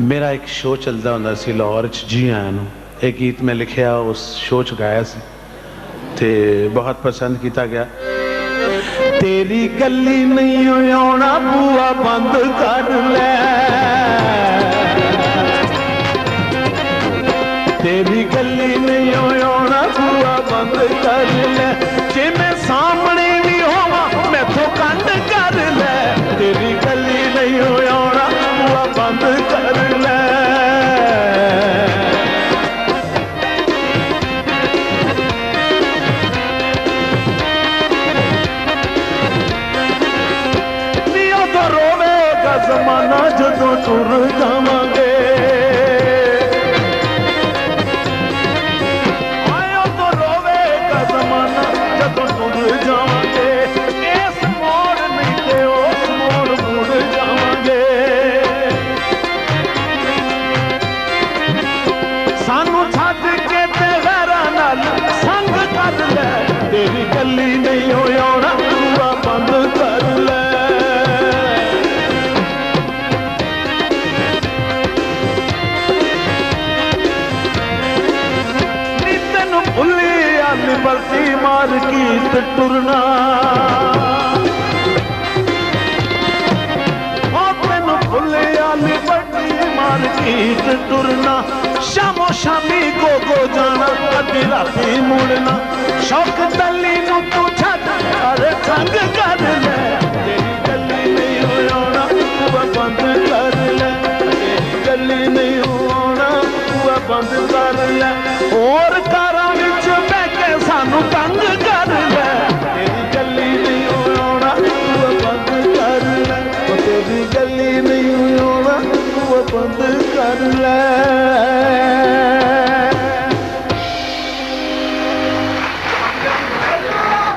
मेरा एक शो चलता होंदा सी लाहौर च जी आया नूं। एक गीत मैं लिखिया उस शो च गाया सी ते बहुत पसंद किया गया। तेरी गली नहीं आना बुआ बंद कर ले, तेरी गली नहीं आना बुआ बंद कर ले, जे मैं सामने भी होवा मैं तो कंध कर ले, तेरी गली नहीं आना बुआ बंद कर ले। जमाना जदों टुर जावांगे, आयो तो रोवेगा जमाना जदों टुर जावांगे, इस मोड़ नहीं ते उस मोड़ मुड़ जावांगे। सानू छड्ड के ते गैरां नाल संग कर ले, तेरी गली नहीं हो आउणा बुआ बंद कर ले। बल्कि मार्केट टुरना तेन भुलिया बड़ी मार्केट टुरना, शामो शामी गो जाना कदी राती मुड़ना, शौक दली नू तू छड्ड अरे संग कर ले, तेरी गली नहीं हो आना बुआ बंद कर ले, तेरी गली नहीं हो आना बुआ बंद कर ले। और कारां विच सानू तंग कर ले, तेरी गली नहीं आना बुआ बंद कर ले, तेरी गली नहीं आना बुआ बंद कर ले।